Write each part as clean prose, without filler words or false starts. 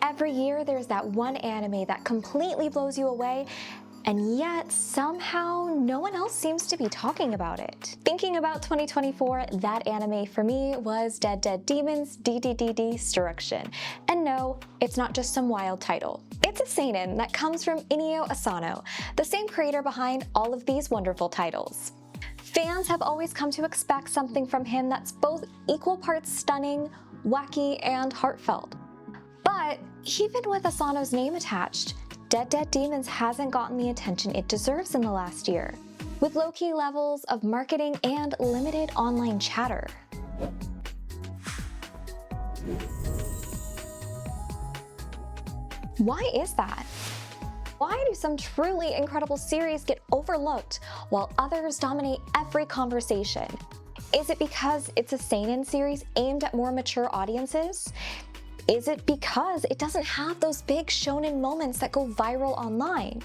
Every year there's that one anime that completely blows you away, and yet somehow no one else seems to be talking about it. Thinking about 2024, that anime for me was Dededede's Dededede Destruction. And no, it's not just some wild title. It's a seinen that comes from Inio Asano, the same creator behind all of these wonderful titles. Fans have always come to expect something from him that's both equal parts stunning, wacky, and heartfelt. But even with Asano's name attached, Dededede hasn't gotten the attention it deserves in the last year, with low-key levels of marketing and limited online chatter. Why is that? Why do some truly incredible series get overlooked while others dominate every conversation? Is it because it's a seinen series aimed at more mature audiences? Is it because it doesn't have those big shonen moments that go viral online?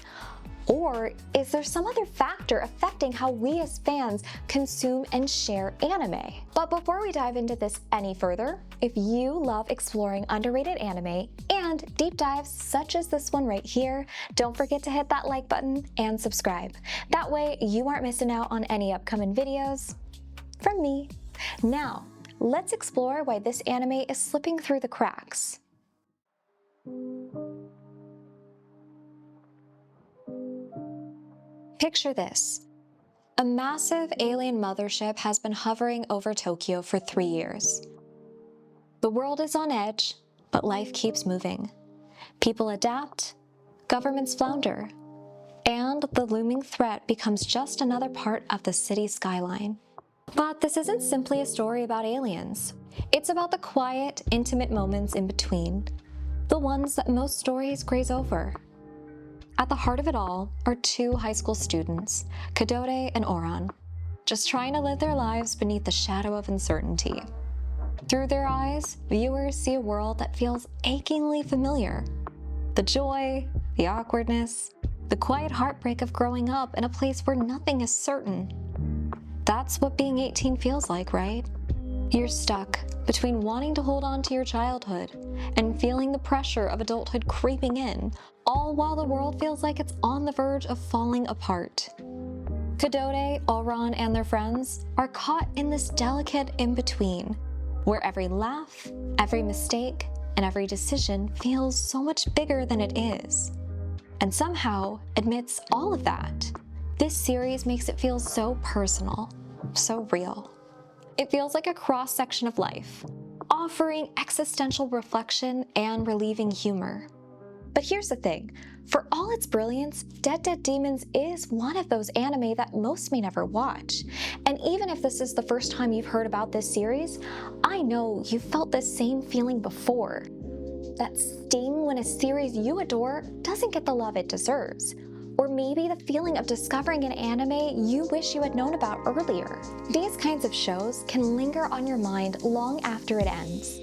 Or is there some other factor affecting how we as fans consume and share anime? But before we dive into this any further, if you love exploring underrated anime and deep dives such as this one right here, don't forget to hit that like button and subscribe. That way you aren't missing out on any upcoming videos from me. Now, let's explore why this anime is slipping through the cracks. Picture this. A massive alien mothership has been hovering over Tokyo for 3 years. The world is on edge, but life keeps moving. People adapt, governments flounder, and the looming threat becomes just another part of the city's skyline. But this isn't simply a story about aliens. It's about the quiet, intimate moments in between, the ones that most stories graze over. At the heart of it all are two high school students, Dededede and Oran, just trying to live their lives beneath the shadow of uncertainty. Through their eyes, viewers see a world that feels achingly familiar. The joy, the awkwardness, the quiet heartbreak of growing up in a place where nothing is certain. That's what being 18 feels like, right? You're stuck between wanting to hold on to your childhood and feeling the pressure of adulthood creeping in, all while the world feels like it's on the verge of falling apart. Dededede, Oran, and their friends are caught in this delicate in-between, where every laugh, every mistake, and every decision feels so much bigger than it is. And somehow, amidst all of that, this series makes it feel so personal, so real. It feels like a cross-section of life, offering existential reflection and relieving humor. But here's the thing, for all its brilliance, Dededede is one of those anime that most may never watch. And even if this is the first time you've heard about this series, I know you've felt this same feeling before. That sting when a series you adore doesn't get the love it deserves. Or maybe the feeling of discovering an anime you wish you had known about earlier. These kinds of shows can linger on your mind long after it ends.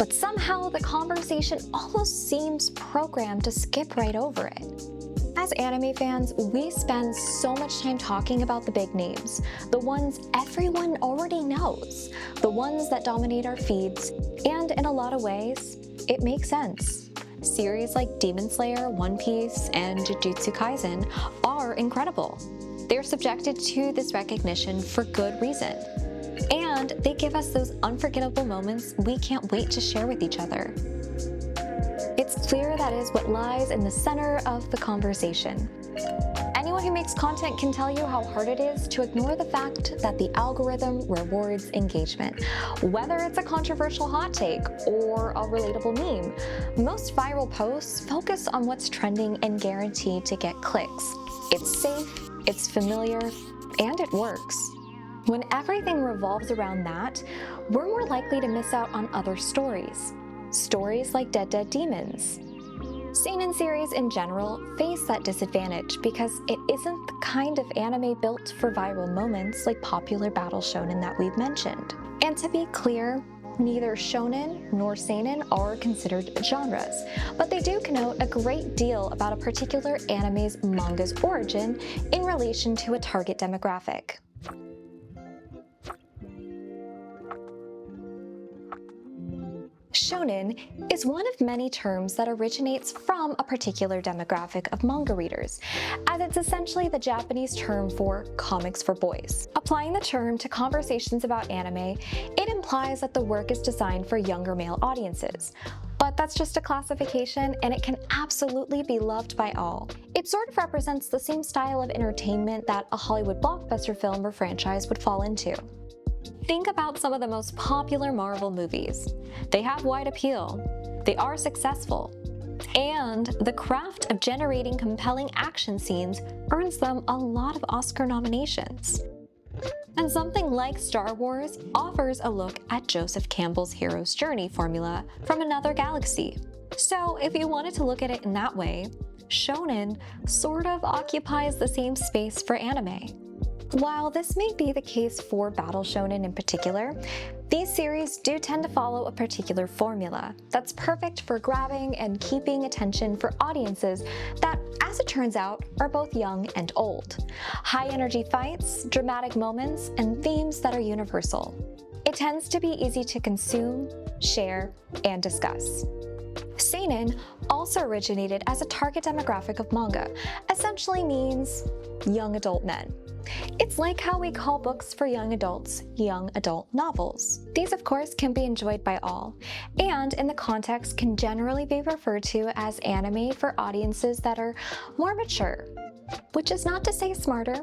But somehow the conversation almost seems programmed to skip right over it. As anime fans, we spend so much time talking about the big names, the ones everyone already knows, the ones that dominate our feeds, and in a lot of ways, it makes sense. Series like Demon Slayer, One Piece, and Jujutsu Kaisen are incredible. They're subjected to this recognition for good reason. And they give us those unforgettable moments we can't wait to share with each other. It's clear that is what lies in the center of the conversation. Anyone who makes content can tell you how hard it is to ignore the fact that the algorithm rewards engagement. Whether it's a controversial hot take or a relatable meme, most viral posts focus on what's trending and guaranteed to get clicks. It's safe, it's familiar, and it works. When everything revolves around that, we're more likely to miss out on other stories. Stories like Dededede's. Seinen series in general face that disadvantage because it isn't the kind of anime built for viral moments like popular battle shonen that we've mentioned. And to be clear, neither shonen nor seinen are considered genres, but they do connote a great deal about a particular anime's manga's origin in relation to a target demographic. Shonen is one of many terms that originates from a particular demographic of manga readers, as it's essentially the Japanese term for comics for boys. Applying the term to conversations about anime, it implies that the work is designed for younger male audiences. But that's just a classification, and it can absolutely be loved by all. It sort of represents the same style of entertainment that a Hollywood blockbuster film or franchise would fall into. Think about some of the most popular Marvel movies. They have wide appeal, they are successful, and the craft of generating compelling action scenes earns them a lot of Oscar nominations. And something like Star Wars offers a look at Joseph Campbell's hero's journey formula from another galaxy. So if you wanted to look at it in that way, Shonen sort of occupies the same space for anime. While this may be the case for Battle Shonen in particular, these series do tend to follow a particular formula that's perfect for grabbing and keeping attention for audiences that, as it turns out, are both young and old. High-energy fights, dramatic moments, and themes that are universal. It tends to be easy to consume, share, and discuss. Seinen also originated as a target demographic of manga, essentially means young adult men. It's like how we call books for young adults young adult novels. These, of course, can be enjoyed by all, and in the context can generally be referred to as anime for audiences that are more mature, which is not to say smarter.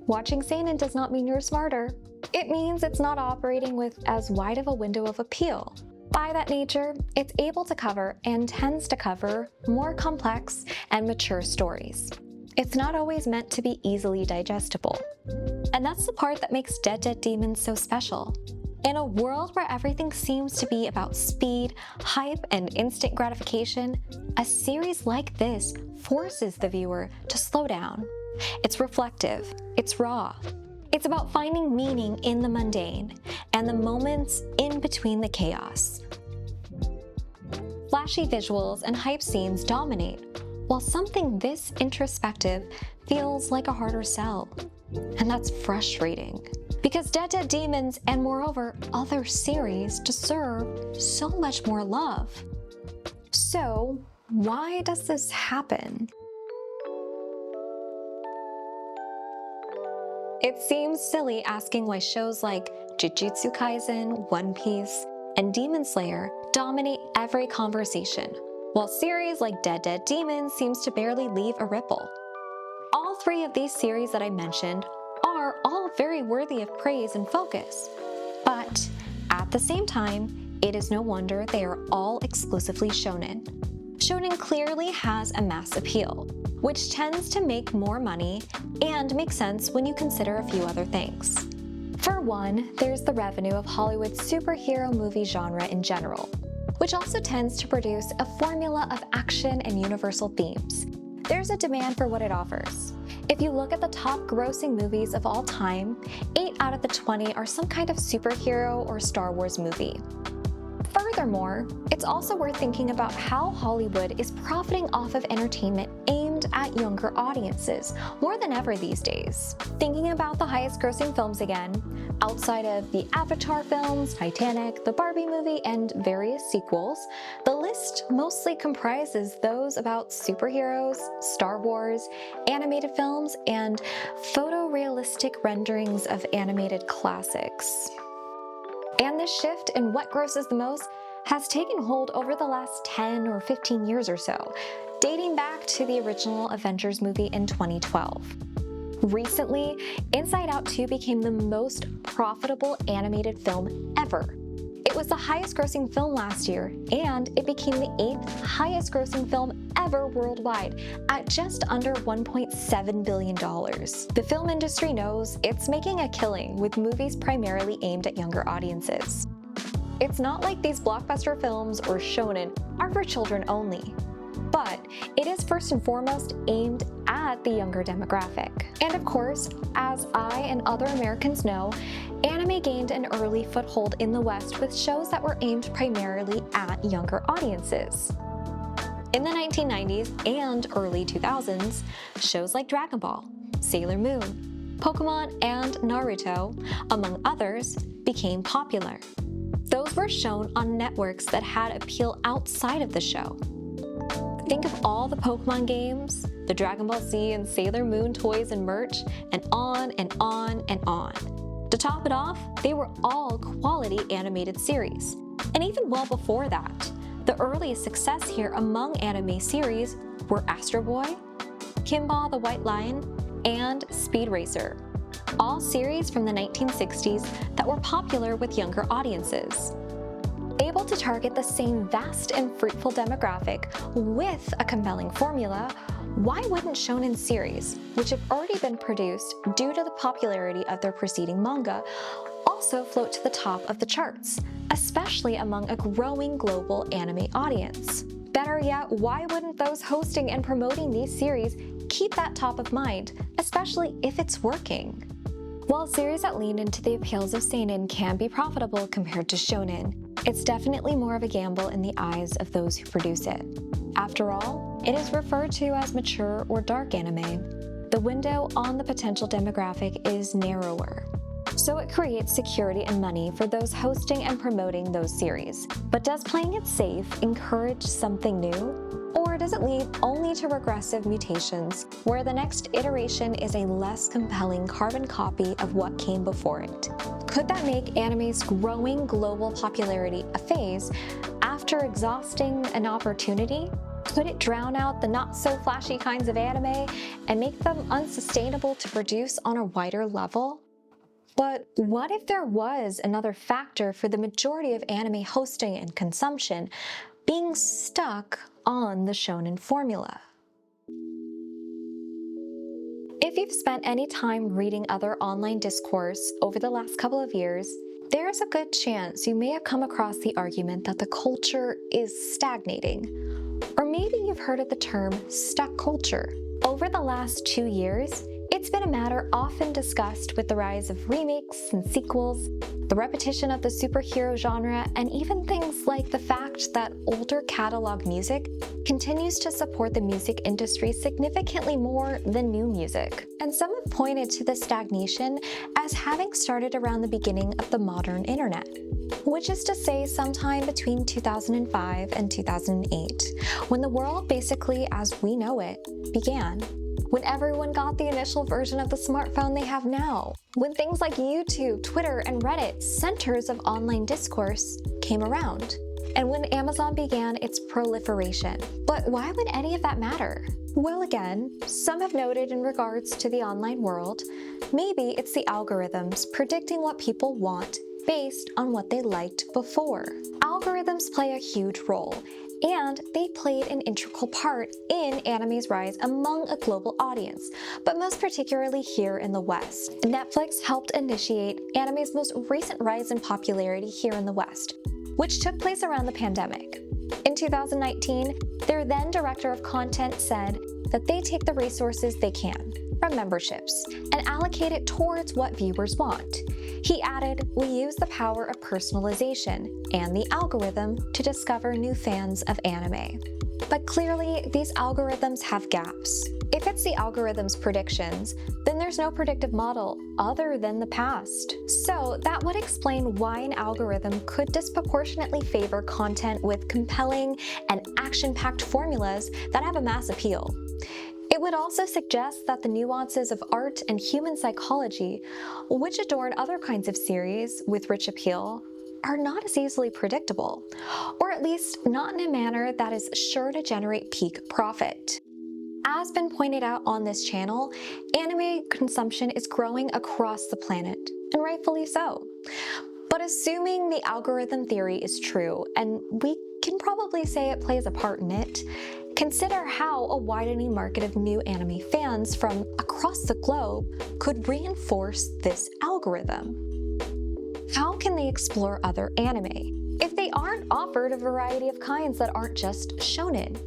Watching Seinen does not mean you're smarter. It means it's not operating with as wide of a window of appeal. By that nature, it's able to cover and tends to cover more complex and mature stories. It's not always meant to be easily digestible. And that's the part that makes Dededede Demons so special. In a world where everything seems to be about speed, hype, and instant gratification, a series like this forces the viewer to slow down. It's reflective, it's raw. It's about finding meaning in the mundane and the moments in between the chaos. Flashy visuals and hype scenes dominate, while something this introspective feels like a harder sell. And that's frustrating, because Dededede Demons and moreover other series deserve so much more love. So why does this happen? It seems silly asking why shows like Jujutsu Kaisen, One Piece, and Demon Slayer dominate every conversation, while series like Dededede Demons seems to barely leave a ripple. All three of these series that I mentioned are all very worthy of praise and focus, but at the same time, it is no wonder they are all exclusively shonen. Shonen clearly has a mass appeal, which tends to make more money and makes sense when you consider a few other things. For one, there's the revenue of Hollywood's superhero movie genre in general, which also tends to produce a formula of action and universal themes. There's a demand for what it offers. If you look at the top grossing movies of all time, 8 out of the 20 are some kind of superhero or Star Wars movie. Furthermore, it's also worth thinking about how Hollywood is profiting off of entertainment aimed at younger audiences more than ever these days. Thinking about the highest grossing films again, outside of the Avatar films, Titanic, the Barbie movie, and various sequels, the list mostly comprises those about superheroes, Star Wars, animated films, and photorealistic renderings of animated classics. And this shift in what grosses the most has taken hold over the last 10 or 15 years or so, dating back to the original Avengers movie in 2012. Recently, Inside Out 2 became the most profitable animated film ever. It was the highest grossing film last year, and it became the 8th highest grossing film ever worldwide at just under $1.7 billion. The film industry knows it's making a killing with movies primarily aimed at younger audiences. It's not like these blockbuster films or shonen are for children only, but it is first and foremost aimed at the younger demographic. And of course, as I and other Americans know, anime gained an early foothold in the West with shows that were aimed primarily at younger audiences. In the 1990s and early 2000s, shows like Dragon Ball, Sailor Moon, Pokemon, and Naruto, among others, became popular. Those were shown on networks that had appeal outside of the show. Think of all the Pokemon games, the Dragon Ball Z and Sailor Moon toys and merch, and on and on and on. To top it off, they were all quality animated series. And even well before that, the earliest success here among anime series were Astro Boy, Kimball the White Lion, and Speed Racer, all series from the 1960s that were popular with younger audiences. Able to target the same vast and fruitful demographic with a compelling formula, why wouldn't shonen series, which have already been produced due to the popularity of their preceding manga, also float to the top of the charts, especially among a growing global anime audience? Better yet, why wouldn't those hosting and promoting these series keep that top of mind, especially if it's working? While series that lean into the appeals of seinen can be profitable compared to shonen, it's definitely more of a gamble in the eyes of those who produce it. After all, it is referred to as mature or dark anime. The window on the potential demographic is narrower, so it creates security and money for those hosting and promoting those series. But does playing it safe encourage something new? Or does it lead only to regressive mutations, where the next iteration is a less compelling carbon copy of what came before it? Could that make anime's growing global popularity a phase after exhausting an opportunity? Could it drown out the not-so-flashy kinds of anime and make them unsustainable to produce on a wider level? But what if there was another factor for the majority of anime hosting and consumption being stuck on the shonen formula? If you've spent any time reading other online discourse over the last couple of years, there's a good chance you may have come across the argument that the culture is stagnating. Or maybe you've heard of the term stuck culture. Over the last 2 years, it's been a matter often discussed with the rise of remakes and sequels, the repetition of the superhero genre, and even things like the fact that older catalog music continues to support the music industry significantly more than new music. And some have pointed to the stagnation as having started around the beginning of the modern internet, which is to say sometime between 2005 and 2008, when the world basically as we know it began. When everyone got the initial version of the smartphone they have now, when things like YouTube, Twitter, and Reddit, centers of online discourse, came around, and when Amazon began its proliferation. But why would any of that matter? Well, again, some have noted in regards to the online world, maybe it's the algorithms predicting what people want based on what they liked before. Algorithms play a huge role, and they played an integral part in anime's rise among a global audience, but most particularly here in the West. Netflix helped initiate anime's most recent rise in popularity here in the West, which took place around the pandemic. In 2019, their then director of content said that they take the resources they can from memberships and allocate it towards what viewers want. He added, "We use the power of personalization and the algorithm to discover new fans of anime." But clearly, these algorithms have gaps. If it's the algorithm's predictions, then there's no predictive model other than the past. So that would explain why an algorithm could disproportionately favor content with compelling and action-packed formulas that have a mass appeal. It would also suggest that the nuances of art and human psychology, which adorn other kinds of series with rich appeal, are not as easily predictable, or at least not in a manner that is sure to generate peak profit. As been pointed out on this channel, anime consumption is growing across the planet, and rightfully so. But assuming the algorithm theory is true, and we can probably say it plays a part in it, consider how a widening market of new anime fans from across the globe could reinforce this algorithm. How can they explore other anime if they aren't offered a variety of kinds that aren't just shonen?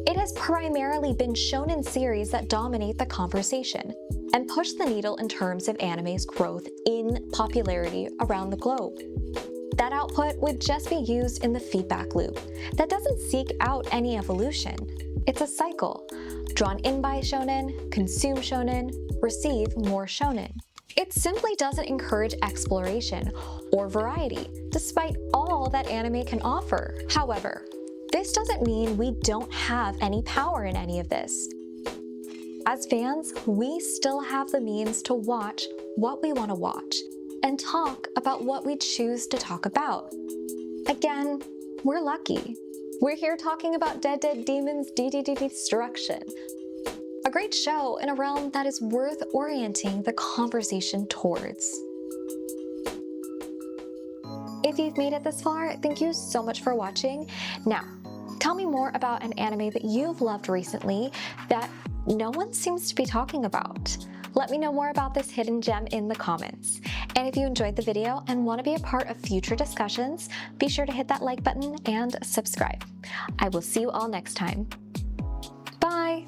It has primarily been shonen series that dominate the conversation and push the needle in terms of anime's growth in popularity around the globe. That output would just be used in the feedback loop that doesn't seek out any evolution. It's a cycle. Drawn in by shonen, consume shonen, receive more shonen. It simply doesn't encourage exploration or variety, despite all that anime can offer. However, this doesn't mean we don't have any power in any of this. As fans, we still have the means to watch what we want to watch and talk about what we choose to talk about. Again, we're lucky. We're here talking about Dededede Demon's Dededede Destruction, a great show in a realm that is worth orienting the conversation towards. If you've made it this far, thank you so much for watching. Now, tell me more about an anime that you've loved recently that no one seems to be talking about. Let me know more about this hidden gem in the comments. And if you enjoyed the video and want to be a part of future discussions, be sure to hit that like button and subscribe. I will see you all next time. Bye!